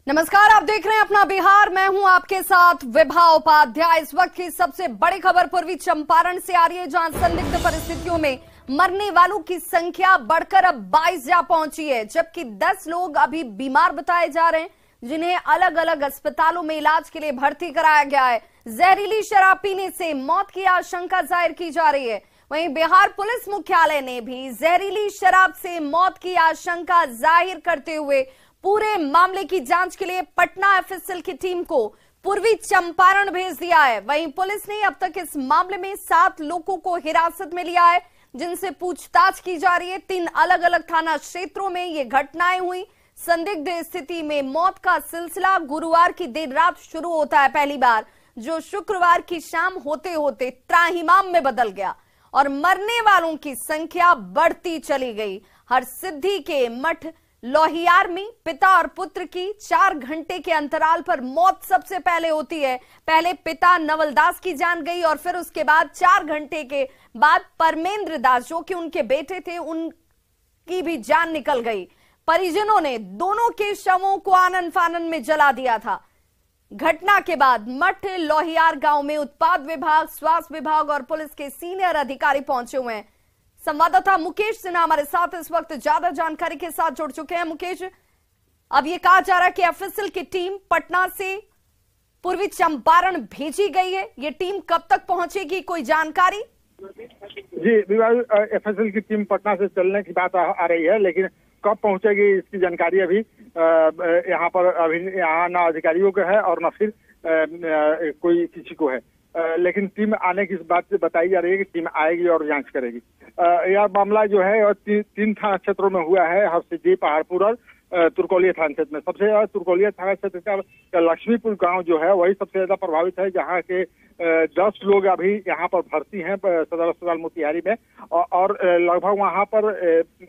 नमस्कार, आप देख रहे हैं अपना बिहार। मैं हूं आपके साथ विभा उपाध्याय। इस वक्त की सबसे बड़ी खबर पूर्वी चंपारण से आ रही है, जहां संदिग्ध परिस्थितियों में मरने वालों की संख्या बढ़कर अब 22 जा पहुंची है, जबकि 10 लोग अभी बीमार बताए जा रहे हैं, जिन्हें अलग अलग अस्पतालों में इलाज के लिए भर्ती कराया गया है। जहरीली शराब पीने से मौत की आशंका जाहिर की जा रही है। वहीं बिहार पुलिस मुख्यालय ने भी जहरीली शराब से मौत की आशंका जाहिर करते हुए पूरे मामले की जांच के लिए पटना एफएसएल की टीम को पूर्वी चंपारण भेज दिया है। वहीं पुलिस ने अब तक इस मामले में 7 लोगों को हिरासत में लिया है, जिनसे पूछताछ की जा रही है। 3 अलग अलग थाना क्षेत्रों में ये घटनाएं हुई। संदिग्ध स्थिति में मौत का सिलसिला गुरुवार की देर रात शुरू होता है पहली बार, जो शुक्रवार की शाम होते होते त्राहिमाम में बदल गया और मरने वालों की संख्या बढ़ती चली गई। हरसिद्धि के मठ लोहियार में पिता और पुत्र की 4 घंटे के अंतराल पर मौत सबसे पहले होती है। पहले पिता नवलदास की जान गई और फिर उसके बाद 4 घंटे के बाद परमेंद्र दास, जो कि उनके बेटे थे, उनकी भी जान निकल गई। परिजनों ने दोनों के शवों को आनन फानन में जला दिया था। घटना के बाद मठ लोहियार गांव में उत्पाद विभाग, स्वास्थ्य विभाग और पुलिस के सीनियर अधिकारी पहुंचे हुए हैं। संवाददाता मुकेश सिन्हा हमारे साथ इस वक्त ज्यादा जानकारी के साथ जुड़ चुके हैं। मुकेश, अब ये कहा जा रहा है कि एफएसएल की टीम पटना से पूर्वी चंपारण भेजी गई है। ये टीम कब तक पहुंचेगी, कोई जानकारी? जी, एफएसएल की टीम पटना से चलने की बात आ रही है, लेकिन कब पहुंचेगी इसकी जानकारी अभी यहाँ पर यहाँ ना अधिकारियों को है और ना फिर कोई किसी को है। लेकिन टीम आने की बात बताई जा रही है कि टीम आएगी और जांच करेगी। यह मामला जो है 3 थाना क्षेत्रों में हुआ है, हरसिद्धि, पहाड़पुर और तुरकोलिया थाना क्षेत्र में। सबसे ज्यादा तुरकोलिया थाना क्षेत्र का लक्ष्मीपुर गांव जो है वही सबसे ज्यादा प्रभावित है, जहां के 10 लोग अभी यहाँ पर भर्ती हैं सदर अस्पताल मोतिहारी में और लगभग वहां पर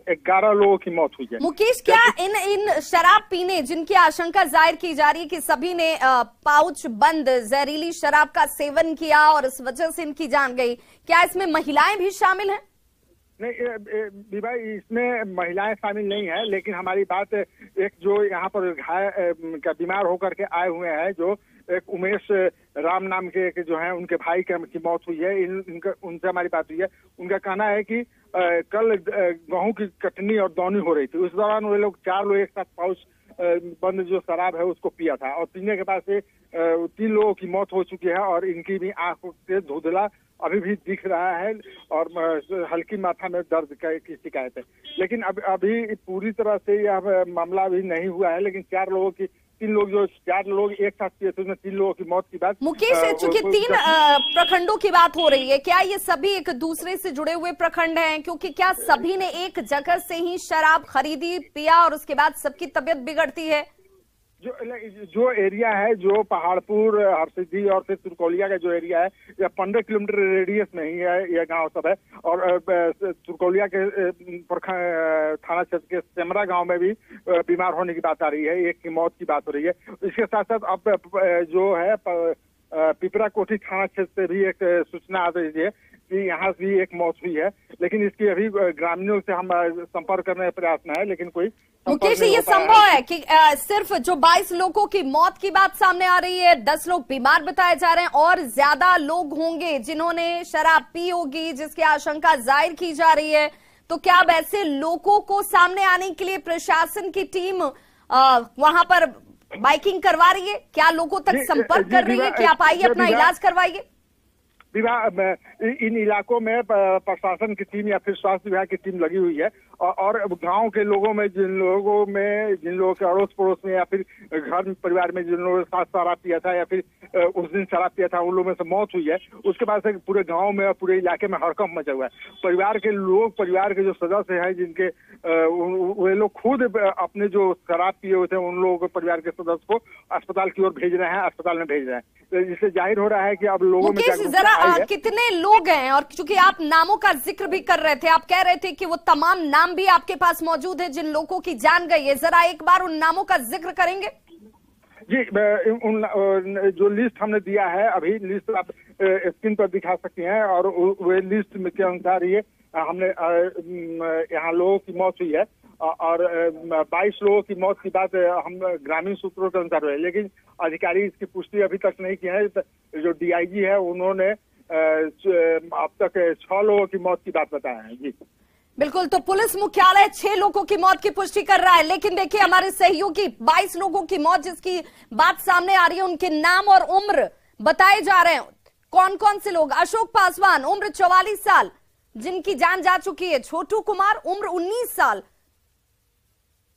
11 लोगों की मौत हुई है। मुकेश, क्या इन शराब पीने जिनकी आशंका जाहिर की जा रही है कि सभी ने पाउच बंद जहरीली शराब का सेवन किया और इस वजह से इनकी जान गई, क्या इसमें महिलाएं भी शामिल हैं? नहीं भाई, इसमें महिलाएं शामिल नहीं है, लेकिन हमारी बात एक जो यहाँ पर घायल बीमार होकर के आए हुए हैं, जो एक उमेश राम नाम के जो है उनके भाई की मौत हुई है, उनसे हमारी बात हुई है। उनका कहना है कि कल गेहूं की कटनी और दौनी हो रही थी, उस दौरान वे लोग 4 लोग एक साथ पाउच बंद जो शराब है उसको पिया था और पीने के बाद से 3 लोगों की मौत हो चुकी है और इनकी भी आंख से धुंधला अभी भी दिख रहा है और हल्की माथा में दर्द की शिकायत है। लेकिन अभी पूरी तरह से यह मामला अभी नहीं हुआ है, लेकिन 4 लोग एक साथ पिए थे, उसमें 3 लोगों की मौत की बात। मुकेश, चूंकि 3 प्रखंडों की बात हो रही है, क्या ये सभी एक दूसरे से जुड़े हुए प्रखंड हैं? क्योंकि क्या सभी ने एक जगह से ही शराब खरीदी, पिया और उसके बाद सबकी तबीयत बिगड़ती है? जो एरिया है, जो पहाड़पुर, हरसिद्धि और फिर तुरकोलिया का जो एरिया है, यह 15 किलोमीटर रेडियस में ही है, यह गांव सब है। और तुरकोलिया के थाना क्षेत्र के सेमरा गांव में भी बीमार होने की बात आ रही है, एक की मौत की बात हो रही है। इसके साथ साथ अब जो है पिपरा कोठी थाना क्षेत्र से भी एक सूचना आ रही है कि यहाँ भी एक मौत हुई है, लेकिन इसकी अभी ग्रामीणों से हम संपर्क करने का प्रयास में है, लेकिन कोई मुकेश, ये संभव है कि सिर्फ जो 22 लोगों की मौत की बात सामने आ रही है, 10 लोग बीमार बताए जा रहे हैं और ज्यादा लोग होंगे जिन्होंने शराब पी होगी, जिसकी आशंका जाहिर की जा रही है। तो क्या अब ऐसे लोगों को सामने आने के लिए प्रशासन की टीम वहां पर बाइकिंग करवा रही है? क्या लोगों तक संपर्क कर रही है कि आप आइए अपना इलाज करवाइए? इन इलाकों में प्रशासन की टीम या फिर स्वास्थ्य विभाग की टीम लगी हुई है और गांव के लोगों में जिन लोगों के अड़ोस पड़ोस में या फिर घर परिवार में जिन लोगों ने साथ शराब पिया था या फिर उस दिन शराब पिया था, उन लोगों में से मौत हुई है। उसके बाद से पूरे गांव में और पूरे इलाके में हड़कंप मचा हुआ है। परिवार के जो सदस्य हैं, जिनके वे लोग खुद अपने जो शराब पिए हुए थे उन लोगों को, परिवार के सदस्य को अस्पताल की ओर भेज रहे हैं, अस्पताल में भेज रहे हैं। तो जिससे जाहिर हो रहा है कि अब लोगों में कितने लोग हैं? और चूंकि आप नामों का जिक्र भी कर रहे थे, आप कह रहे थे कि वो तमाम नाम भी आपके पास मौजूद है जिन लोगों की जान गई है, जरा एक बार उन नामों का जिक्र करेंगे? जी, उन जो लिस्ट हमने दिया है, अभी लिस्ट आप स्क्रीन पर दिखा सकती हैं और वे लिस्ट में के अनुसार ये हमने यहाँ लोगों की मौत हुई है और 22 लोगों की मौत की बात हम ग्रामीण सूत्रों के अनुसार है, लेकिन अधिकारी इसकी पुष्टि अभी तक नहीं की है। जो डीआईजी है उन्होंने अब तक 6 लोगों की मौत की बात बताया है। जी बिल्कुल, तो पुलिस मुख्यालय 6 लोगों की मौत की पुष्टि कर रहा है, लेकिन देखिए हमारे सहयोगी 22 लोगों की मौत जिसकी बात सामने आ रही है, उनके नाम और उम्र बताए जा रहे हैं। कौन कौन से लोग? अशोक पासवान उम्र 44 साल जिनकी जान जा चुकी है, छोटू कुमार उम्र 19 साल,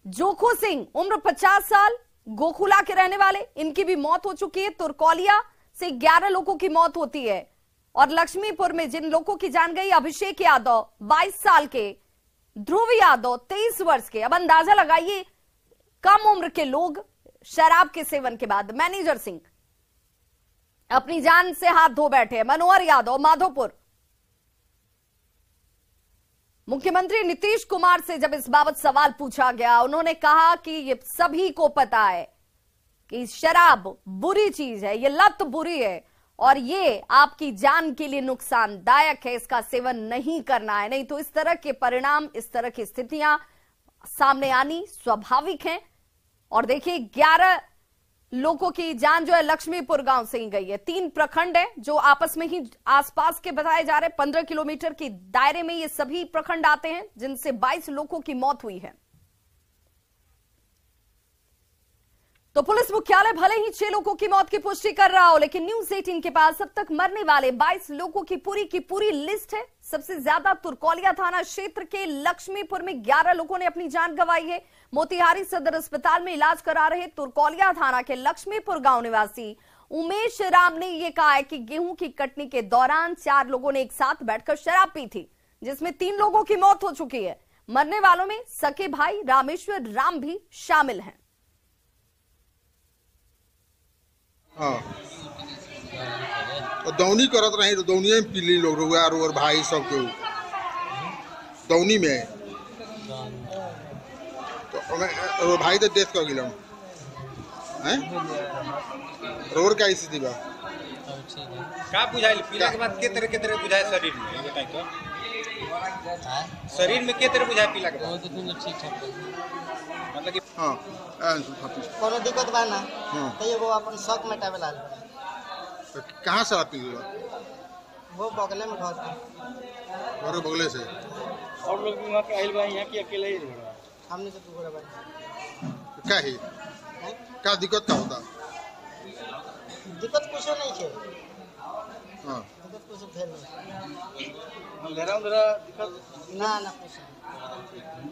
जोखो सिंह उम्र 50 साल गोकुला के रहने वाले, इनकी भी मौत हो चुकी है। तुरकोलिया से 11 लोगों की मौत होती है और लक्ष्मीपुर में जिन लोगों की जान गई, अभिषेक यादव 22 साल के, ध्रुव यादव 23 वर्ष के। अब अंदाजा लगाइए कम उम्र के लोग शराब के सेवन के बाद। मैनेजर सिंह अपनी जान से हाथ धो बैठे। मनोहर यादव माधोपुर। मुख्यमंत्री नीतीश कुमार से जब इस बाबत सवाल पूछा गया, उन्होंने कहा कि ये सभी को पता है कि शराब बुरी चीज है, ये लत बुरी है और ये आपकी जान के लिए नुकसानदायक है, इसका सेवन नहीं करना है, नहीं तो इस तरह के परिणाम, इस तरह की स्थितियां सामने आनी स्वाभाविक है। और देखिए 11 लोगों की जान जो है लक्ष्मीपुर गांव से ही गई है। 3 प्रखंड है जो आपस में ही आसपास के बताए जा रहे हैं। 15 किलोमीटर के दायरे में ये सभी प्रखंड आते हैं जिनसे 22 लोगों की मौत हुई है। तो पुलिस मुख्यालय भले ही 6 लोगों की मौत की पुष्टि कर रहा हो, लेकिन न्यूज़ 18 के पास अब तक मरने वाले 22 लोगों की पूरी लिस्ट है। सबसे ज्यादा तुरकोलिया थाना क्षेत्र के लक्ष्मीपुर में 11 लोगों ने अपनी जान गंवाई है। मोतिहारी सदर अस्पताल में इलाज करा रहे तुरकोलिया थाना के लक्ष्मीपुर गांव निवासी उमेश राम ने यह कहा है कि गेहूं की कटनी के दौरान 4 लोगों ने एक साथ बैठकर शराब पी थी, जिसमें 3 लोगों की मौत हो चुकी है। मरने वालों में सके भाई रामेश्वर राम भी शामिल हैं। हाँ, दौनी करत रही, दौनिया में पीली लोग और भाई सब के दौनी में तो भाई तो डेथ कर गिल हैं। रोड का स्थिति बा का बुझाइल पीला के बाद के तरह बुझाए शरीर में, ये बताई तो शरीर में के तरह बुझाए पीला के बाद? ठीक ठाक मतलब कि हाँ कोनो दिक्कत बा ना तो एगो अपन शौक मेटावे ला। तो कहाँ से पी लो? वो बगले में घर और बगले से और लोग भी वहां पे आइल बा, यहां के अकेले ही रह। हमने तो पूरा बा क्या है, क्या दिक्कत का होता? दिक्कत कुछ नहीं है। हाँ दिक्कत कुछ भेल नहीं, अंधेरा दिक्कत ना कुछ।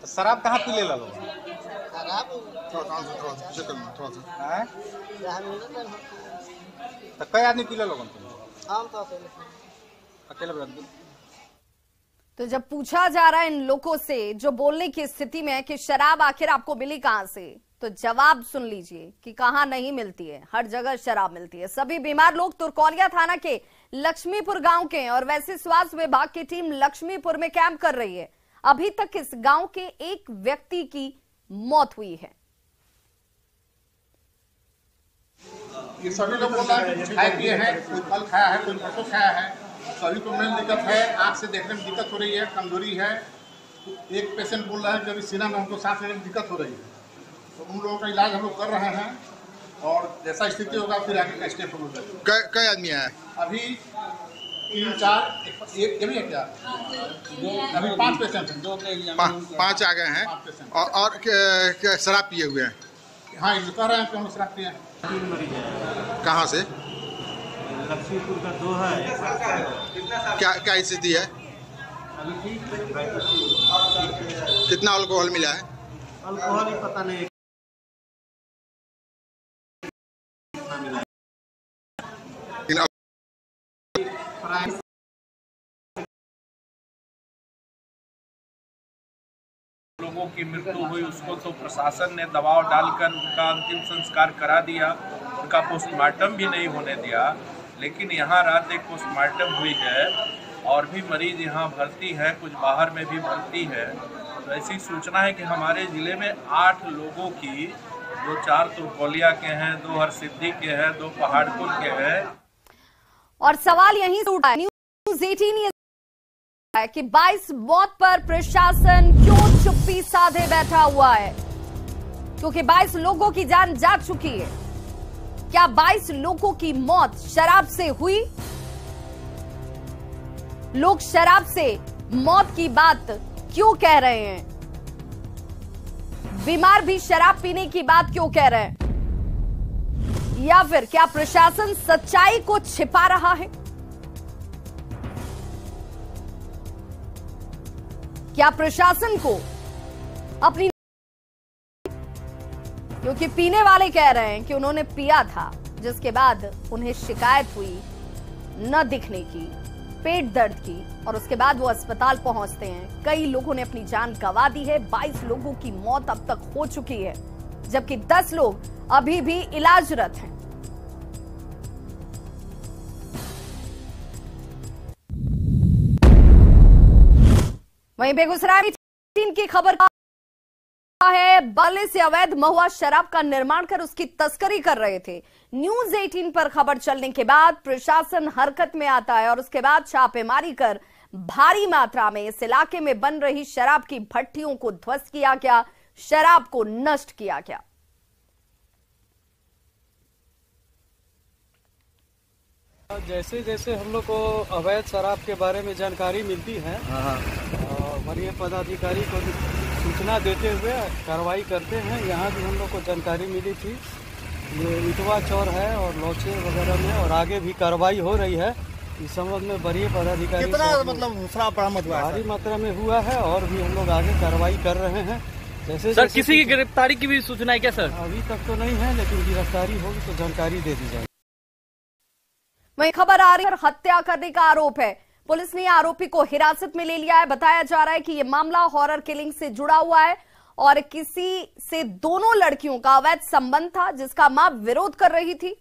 तो शराब कहाँ पी ले ला लोग? खराब थोड़ा सा हैं? जहाँ मिले ना तो कई आदमी पी ले लोगन? हम तो अकेले बैठ। तो जब पूछा जा रहा है इन लोगों से जो बोलने की स्थिति में है कि शराब आखिर आपको मिली कहां से, तो जवाब सुन लीजिए कि कहां नहीं मिलती है, हर जगह शराब मिलती है। सभी बीमार लोग तुरकोलिया थाना के लक्ष्मीपुर गांव के हैं और वैसे स्वास्थ्य विभाग की टीम लक्ष्मीपुर में कैंप कर रही है। अभी तक इस गांव के एक व्यक्ति की मौत हुई है। ये सभी लोग बोल रहा है कि खाए पिए हैं, कोई फल खाया है, कोई परसों खाया है, सभी को मेन दिक्कत है, आँख से देखने में दिक्कत हो रही है, कमजोरी है। एक पेशेंट बोल रहा है कि अभी सीना में हमको सांस लेने में दिक्कत हो रही है, तो उन लोगों का इलाज हम लोग कर रहे हैं और जैसा स्थिति होगा फिर आगे का स्टेप हम लोग। कई आदमी है अभी? 3 4 एक भी है क्या? अभी 5 पेशेंट हैं। 5 आ गए हैं और शराब पिए हुए हैं। हाँ, ये कह रहे हैं कि हम शराब पिए हैं। 3 मरीज है। कहाँ से? लक्ष्मीपुर का 2 है। क्या स्थिति है? अभी ठीक है। कितना अल्कोहल मिला है? अल्कोहल ही पता नहीं लोगों की मृत्यु हुई, उसको तो प्रशासन ने दबाव डालकर उनका अंतिम संस्कार करा दिया, उनका पोस्टमार्टम भी नहीं होने दिया। लेकिन यहाँ रात एक पोस्टमार्टम हुई है और भी मरीज यहाँ भर्ती है, कुछ बाहर में भी भर्ती है। तो ऐसी सूचना है कि हमारे ज़िले में 8 लोगों की, जो 4 तुरकोलिया के हैं, 2 हरसिद्धि के हैं, 2 पहाड़पुर के हैं। और सवाल यहीं से उठा है। न्यूज़ 18 है कि 22 मौत पर प्रशासन क्यों चुप्पी साधे बैठा हुआ है, क्योंकि 22 लोगों की जान जा चुकी है। क्या 22 लोगों की मौत शराब से हुई? लोग शराब से मौत की बात क्यों कह रहे हैं? बीमार भी शराब पीने की बात क्यों कह रहे हैं? या फिर क्या प्रशासन सच्चाई को छिपा रहा है? क्या प्रशासन को अपनी, क्योंकि पीने वाले कह रहे हैं कि उन्होंने पिया था, जिसके बाद उन्हें शिकायत हुई न दिखने की, पेट दर्द की, और उसके बाद वो अस्पताल पहुंचते हैं। कई लोगों ने अपनी जान गंवा दी है। 22 लोगों की मौत अब तक हो चुकी है, जबकि 10 लोग अभी भी इलाजरत हैं। वहीं बेगूसराय की खबर है, बाले से अवैध महुआ शराब का निर्माण कर उसकी तस्करी कर रहे थे। न्यूज 18 पर खबर चलने के बाद प्रशासन हरकत में आता है और उसके बाद छापेमारी कर भारी मात्रा में इस इलाके में बन रही शराब की भट्टियों को ध्वस्त किया गया, शराब को नष्ट किया गया। जैसे जैसे हम लोग को अवैध शराब के बारे में जानकारी मिलती है, वरीय पदाधिकारी को सूचना देते हुए कार्रवाई करते हैं। यहाँ भी हम लोग को जानकारी मिली थी, ये इटवा चौर है और लौचे वगैरह में, और आगे भी कार्रवाई हो रही है। इस संबंध में वरीय पदाधिकारी कितना मतलब शराब बरामद हुआ है? भारी मात्रा में हुआ है और भी हम लोग आगे कार्रवाई कर रहे हैं। जैसे सर किसी की गिरफ्तारी की भी सूचना है क्या सर? अभी तक तो नहीं है, लेकिन गिरफ्तारी होगी तो जानकारी दे दी जाएगी। वहीं खबर आ रही है, हत्या करने का आरोप है। पुलिस ने आरोपी को हिरासत में ले लिया है। बताया जा रहा है कि यह मामला हॉरर किलिंग से जुड़ा हुआ है और किसी से दोनों लड़कियों का अवैध संबंध था, जिसका मां विरोध कर रही थी।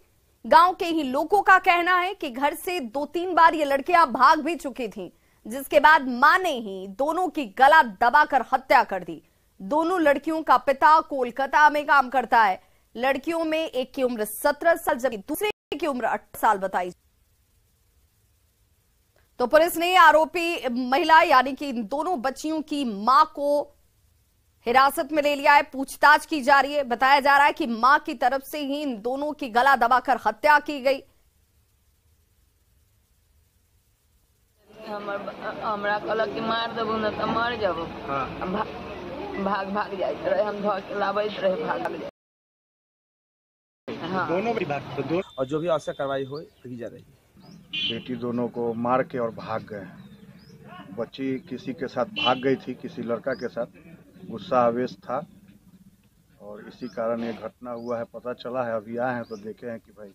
गांव के ही लोगों का कहना है कि घर से 2-3 बार ये लड़कियां भाग भी चुकी थीं, जिसके बाद मां ने ही दोनों की गला दबाकर हत्या कर दी। दोनों लड़कियों का पिता कोलकाता में काम करता है। लड़कियों में एक की उम्र 17 साल जबकि दूसरे की उम्र 18 साल बताई। तो पुलिस ने आरोपी महिला यानी कि इन दोनों बच्चियों की मां को हिरासत में ले लिया है। पूछताछ की जा रही है। बताया जा रहा है कि मां की तरफ से ही इन दोनों की गला दबाकर हत्या की गई। हमरा कहलक कि मार देबो न त मर जाबो। भाग जाइत रहे, हम धर के लाबैत रहे, भाग जाए। दोनों भी भाग तो और जो भी आवश्यक कार्रवाई हो की जा रही है। बेटी दोनों को मार के और भाग गए। बच्ची किसी के साथ भाग गई थी, किसी लड़का के साथ। गुस्सा आवेश था और इसी कारण ये घटना हुआ है। पता चला है, अभी आए हैं तो देखे हैं कि भाई।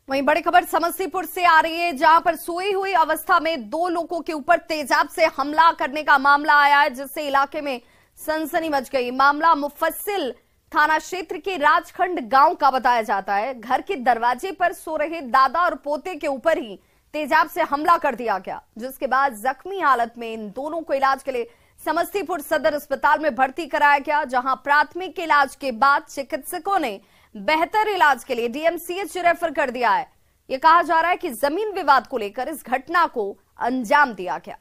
वहीं बड़ी खबर समस्तीपुर से आ रही है, जहां पर सोई हुई अवस्था में 2 लोगों के ऊपर तेजाब से हमला करने का मामला आया है, जिससे इलाके में सनसनी मच गई। मामला मुफस्सिल थाना क्षेत्र के राजखंड गांव का बताया जाता है। घर के दरवाजे पर सो रहे दादा और पोते के ऊपर ही तेजाब से हमला कर दिया गया, जिसके बाद जख्मी हालत में इन दोनों को इलाज के लिए समस्तीपुर सदर अस्पताल में भर्ती कराया गया, जहां प्राथमिक इलाज के बाद चिकित्सकों ने बेहतर इलाज के लिए डीएमसीएच रेफर कर दिया है। यह कहा जा रहा है कि जमीन विवाद को लेकर इस घटना को अंजाम दिया गया।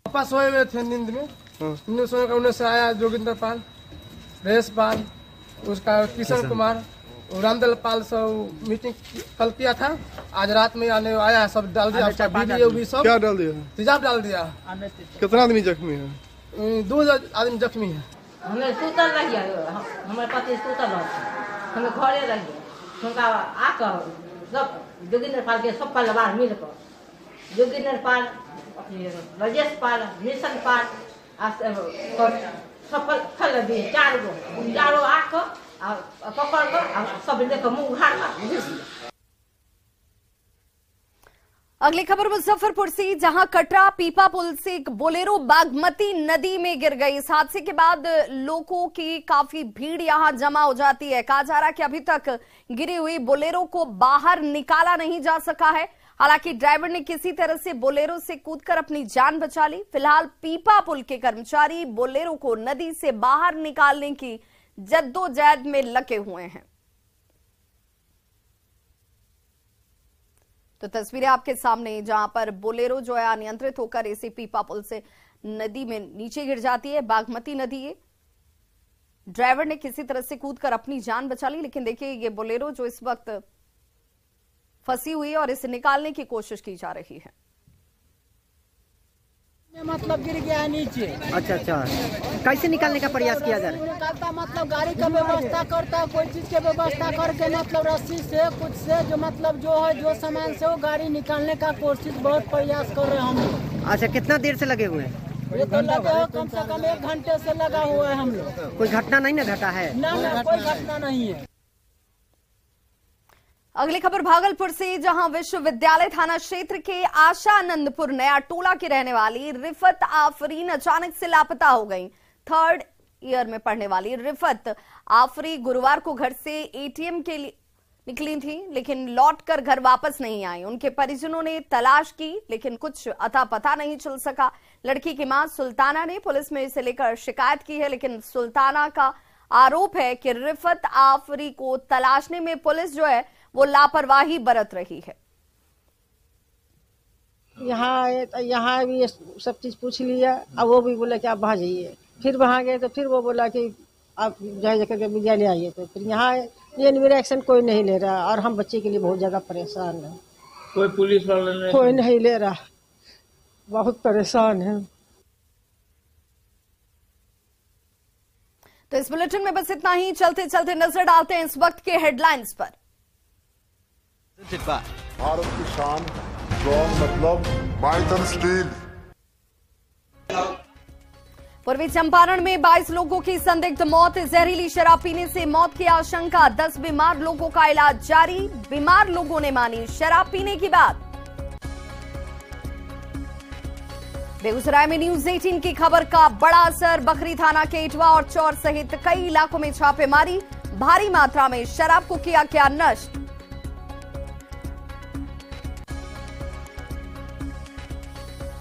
पापा सोए हुए थे नींद में। नींद सोने का उन्हें से आया जोगिंदर पाल, रेस पाल, उसका किशन कुमार, रामदल पाल सब मीटिंग कल किया था। आज रात में आने आया, सब डाल दिया, वीडियो भी सब। क्या डाल दिया? तेजाब डाल दिया। कितना आदमी जख्मी है? 2 आदमी जख्मी है। हमें सुतल रहिए, हमारे पति सुतल रहे, हमें घरे रहिए। उनका आकर सब जोगिंदर पाल के सब परिवार मिलकर, जोगिंदर पाल, राजेश पाल, मिशन पाल, सब दिए 4 गो, चारों आकर पकड़ कर सब लेकर मुंह उघाड़ कर। अगली खबर मुजफ्फरपुर से, जहां कटरा पीपा पुल से एक बोलेरो बागमती नदी में गिर गई। इस हादसे के बाद लोगों की काफी भीड़ यहां जमा हो जाती है। कहा जा रहा है कि अभी तक गिरी हुई बोलेरो को बाहर निकाला नहीं जा सका है। हालांकि ड्राइवर ने किसी तरह से बोलेरो से कूदकर अपनी जान बचा ली। फिलहाल पीपा पुल के कर्मचारी बोलेरो को नदी से बाहर निकालने की जद्दोजहद में लगे हुए हैं। तो तस्वीरें आपके सामने, जहां पर बोलेरो जो है अनियंत्रित होकर इसी पीपा पुल से नदी में नीचे गिर जाती है। बागमती नदी है। ड्राइवर ने किसी तरह से कूदकर अपनी जान बचा ली, लेकिन देखिए ये बोलेरो जो इस वक्त फंसी हुई है और इसे निकालने की कोशिश की जा रही है। मतलब गिर गया है नीचे। अच्छा अच्छा, कैसे निकालने का प्रयास किया जा रहा है? निकालता मतलब गाड़ी का व्यवस्था करता, कोई चीज के व्यवस्था करके मतलब रस्सी से कुछ से जो मतलब जो है जो सामान से वो गाड़ी निकालने का कोशिश बहुत प्रयास कर रहे हैं हम लोग। अच्छा, कितना देर से लगे हुए हैं? ये तो लगा है कम से कम 1 घंटे से लगा हुआ है हम लोग। कोई घटना नहीं ना घटा है? ना कोई घटना नहीं है। अगली खबर भागलपुर से, जहां विश्वविद्यालय थाना क्षेत्र के आशानंदपुर नया टोला की रहने वाली रिफत आफरीन अचानक से लापता हो गई। 3rd ईयर में पढ़ने वाली रिफत आफरी गुरुवार को घर से एटीएम के लिए निकली थी, लेकिन लौटकर घर वापस नहीं आई। उनके परिजनों ने तलाश की, लेकिन कुछ अता पता नहीं चल सका। लड़की की मां सुल्ताना ने पुलिस में इसे लेकर शिकायत की है, लेकिन सुल्ताना का आरोप है कि रिफत आफरी को तलाशने में पुलिस जो है वो लापरवाही बरत रही है। यहाँ भी सब चीज पूछ लिया, अब वो भी बोला कि आप वहाँ जाइए। फिर वहाँ गए तो फिर वो बोला कि आप जाकर के विद्यालय आइए। तो फिर यहाँ ये मेरा एक्शन कोई नहीं ले रहा और हम बच्चे के लिए बहुत ज्यादा परेशान है। कोई पुलिस वाला कोई नहीं ले रहा, बहुत परेशान है। तो इस बुलेटिन में बस इतना ही। चलते चलते नजर डालते हैं इस वक्त के हेडलाइंस पर। भारत की शान, स्ट्रॉन्ग मतलब माइथन स्टील। पूर्वी चंपारण में 22 लोगों की संदिग्ध मौत। जहरीली शराब पीने से मौत की आशंका। 10 बीमार लोगों का इलाज जारी। बीमार लोगों ने मानी शराब पीने की बात। बेगूसराय में न्यूज 18 की खबर का बड़ा असर। बखरी थाना के इटवा और चौर सहित कई इलाकों में छापेमारी। भारी मात्रा में शराब को किया क्या नष्ट।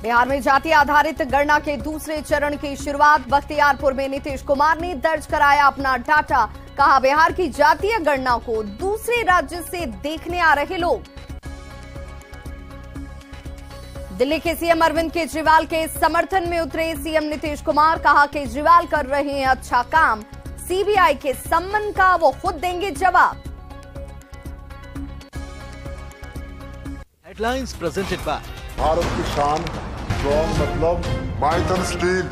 बिहार में जाति आधारित गणना के दूसरे चरण की शुरुआत। बख्तियारपुर में नीतीश कुमार ने दर्ज कराया अपना डाटा। कहा बिहार की जातीय गणना को दूसरे राज्य से देखने आ रहे लोग। दिल्ली के सीएम अरविंद केजरीवाल के समर्थन में उतरे सीएम नीतीश कुमार। कहा केजरीवाल कर रहे हैं अच्छा काम। सीबीआई के सम्मन का वो खुद देंगे जवाब। हेडलाइंस प्रेजेंटेड बाय भारत की शान, स्ट्रॉन्ग मतलब माइथन स्टील।